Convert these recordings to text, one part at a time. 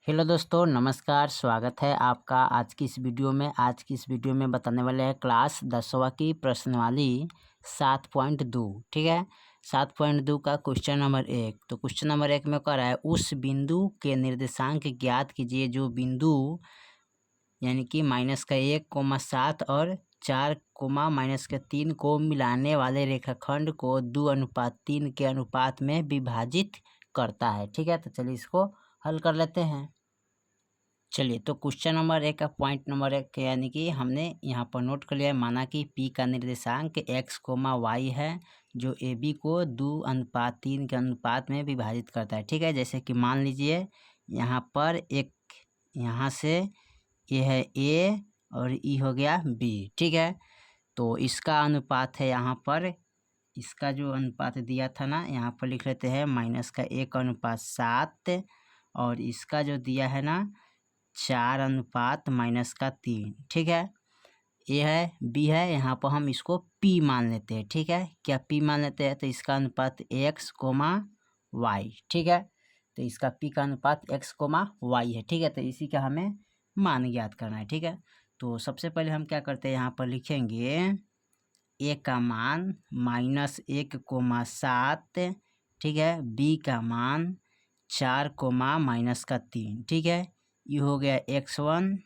Hello दोस्तों, नमस्कार। स्वागत है आपका आज की इस वीडियो में। आज की इस वीडियो में बताने वाले हैं क्लास 10वीं की प्रश्नावली 7.2। ठीक है, 7.2 का क्वेश्चन नंबर 1। तो क्वेश्चन नंबर 1 में कह रहा है उस बिंदु के निर्देशांक ज्ञात कीजिए जो बिंदु यानी कि -1,7 और 4,-3 को मिलाने वाले रेखाखंड को 2:3 के अनुपात में विभाजित करता है। ठीक है, तो चलिए इसको हल कर लेते हैं। चलिए, तो क्वेश्चन नंबर 1 का पॉइंट नंबर 1 यानी कि हमने यहाँ पर नोट कर लिया है। माना कि P का निर्देशांक x, y है जो AB को 2:3 के अनुपात में विभाजित करता है। ठीक है, जैसे कि मान लीजिए यहाँ पर एक, यहाँ से ये है A और E हो गया B। ठीक है, तो इसका अनुपात है यहाँ पर, इसका जो अनुपात दिया था ना यहाँ पर लिख लेते हैं -1:7 और इसका जो दिया है ना 4:-3। ठीक है, ये है B है, यहाँ पर हम इसको P मान लेते हैं। ठीक है, क्या P मान लेते हैं तो इसका अनुपात x, y। ठीक है, तो इसका P का अनुपात x, y है। ठीक है, तो इसी का हमें मान ज्ञात करना है। ठीक है, तो सबसे पहले हम क्या करते हैं, यहाँ पर लिखेंगे A का मान -1,7। ठीक है, B का मान 4,-3। ठीक है, ये हो गया x1,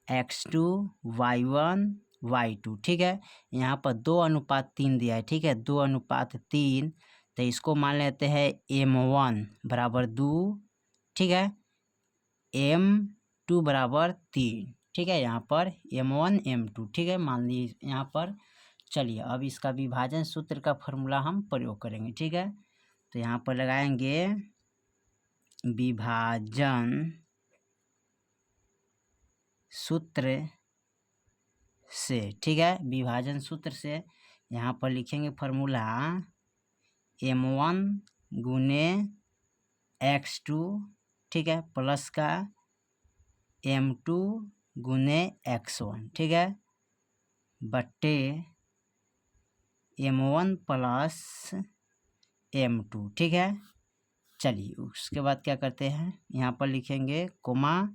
x2, y1, y2। ठीक है, यहाँ पर 2:3 दिया है। ठीक है, 2:3, तो इसको मान लेते हैं m1 बराबर 2। ठीक है, m2 बराबर 3। ठीक है, यहाँ पर m1 m2। ठीक है, मान लीजिए यहाँ पर। चलिए, अब इसका विभाजन सूत्र का फॉर्मूला हम प्रयोग करेंगे। ठीक है, तो यहाँ पर लगाएंगे विभाजन सूत्र से। ठीक है, विभाजन सूत्र से यहाँ पर लिखेंगे फॉर्मूला m1 गुने x2। ठीक है, प्लस का m2 गुने x1। ठीक है, बट्टे m1 प्लस m2। ठीक है, चलिए उसके बाद क्या करते हैं, यहाँ पर लिखेंगे कोमा,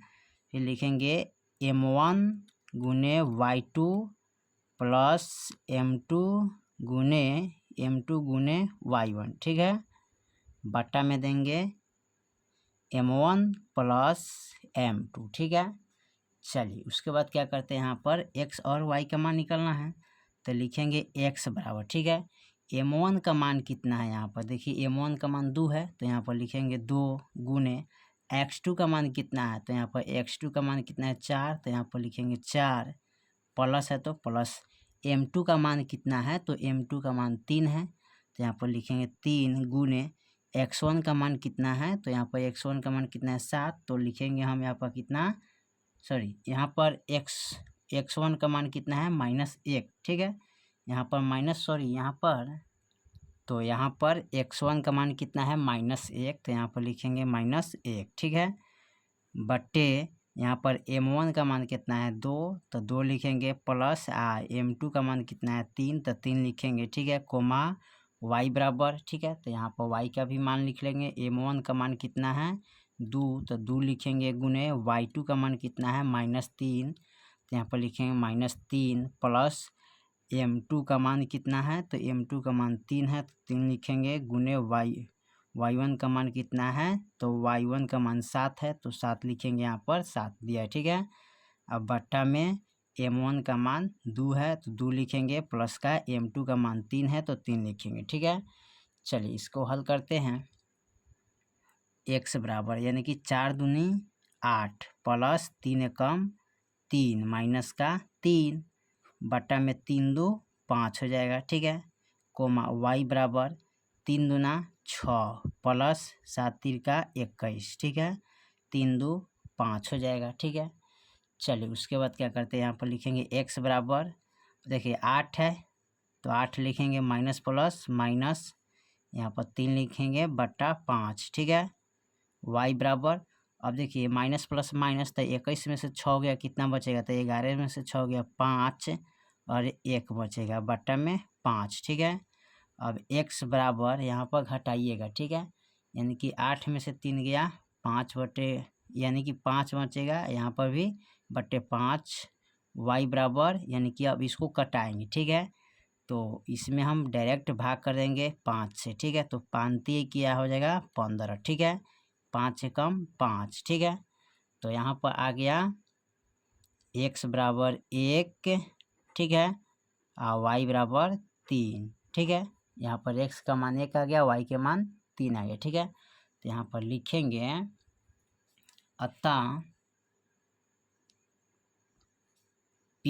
फिर लिखेंगे m1 गुने y2 प्लस m2 गुने y1। ठीक है, बट्टा में देंगे m1 प्लस m2। ठीक है, चलिए उसके बाद क्या करते हैं, यहाँ पर x और y का मान निकलना है तो लिखेंगे x बराबर। ठीक है, m1 का मान कितना है, यहाँ पर देखिए m1 का मान 2 है तो यहाँ पर लिखेंगे 2 गुने x2 का मान कितना है, तो यहाँ पर x2 का मान कितना है 4, तो यहाँ पर लिखेंगे 4, प्लस है तो प्लस m2 का मान कितना है, तो m2 का मान 3 है, तो यहाँ पर लिखेंगे 3 गुने x1 का मान कितना है, तो यहाँ पर x1 का मान कितना है 7, तो लिखेंगे हम यहाँ पर कितना, यहाँ पर x1 का मान कितना है -1। ठीक है, यहाँ पर यहाँ पर, तो यहाँ पर x1 का मान कितना है -1, तो यहाँ पर लिखेंगे -1। ठीक है, बट्टे यहाँ पर m1 का मान कितना है 2, तो 2 लिखेंगे, प्लस m2 का मान कितना है 3, तो 3 लिखेंगे। ठीक है, कोमा y बराबर। ठीक है, तो यहाँ पर y का भी मान लिख लेंगे, m1 का मान कितना है 2, तो 2 लिखेंगे, गुने y2 का मान कितना है -3, तो यहाँ पर लिखेंगे -3, प्लस m2 का मान कितना है, तो m2 का मान 3 है, तो 3 लिखेंगे, गुने y1 का मान कितना है, तो y1 का मान 7 है, तो 7 लिखेंगे, यहाँ पर 7 दिया है। ठीक है, अब बट्टा में m1 का मान 2 है तो 2 लिखेंगे, प्लस का m2 का मान 3 है तो 3 लिखेंगे। ठीक है, चलिए इसको हल करते हैं। x बराबर यानी कि 4 दूनी 8 प्लस 3 एकम 3 माइनस का 3 बट्टा में 3 2 5 हो जाएगा। ठीक है, कोमा y बराबर 3 दूना 6 प्लस 7 3 का 21। ठीक है, 3 2 5 हो जाएगा। ठीक है, चलिए उसके बाद क्या करते हैं, यहाँ पर लिखेंगे x बराबर, देखिए 8 है तो 8 लिखेंगे, माइनस प्लस माइनस, यहाँ पर 3 लिखेंगे, बट्टा 5। ठीक है, y बराबर, अब देखिए माइनस प्लस माइनस, तो 21 में से 6 गया, कितना बचेगा, तो 11 में से 6 गया 5 और 1 बचेगा, बट्टा में 5। ठीक है, अब x बराबर यहाँ पर घटाइएगा। ठीक है, यानी कि 8 में से 3 गया, 5 बटे यानी कि 5 बचेगा, यहाँ पर भी बट्टे 5 y बराबर, यानी कि अब इसको कटाएंगे, ठीक है। तो इसमें हम डायरेक्ट भाग कर देंगे 5 से, ठीक है। तो 5 क्या हो जाएगा 15, ठीक है। 5 से कम 5, ठीक है। तो यहाँ पर आ गया x बराबर 1, ठीक है, और y बराबर 3, ठीक है। यहाँ पर x का मान 1 आ गया, y के मान 3 आ गया, ठीक है। तो यहाँ पर लिखेंगे अतः p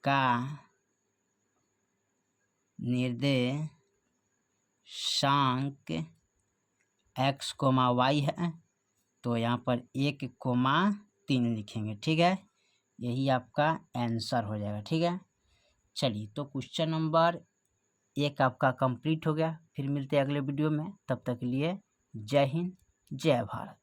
का निर्देशांक x, y है, तो यहाँ पर 1,3 लिखेंगे, ठीक है। यही आपका आंसर हो जाएगा, ठीक है। चलिए, तो क्वेश्चन नंबर 1 आपका कंप्लीट हो गया। फिर मिलते हैं अगले वीडियो में, तब तक के लिए जय हिंद, जय भारत।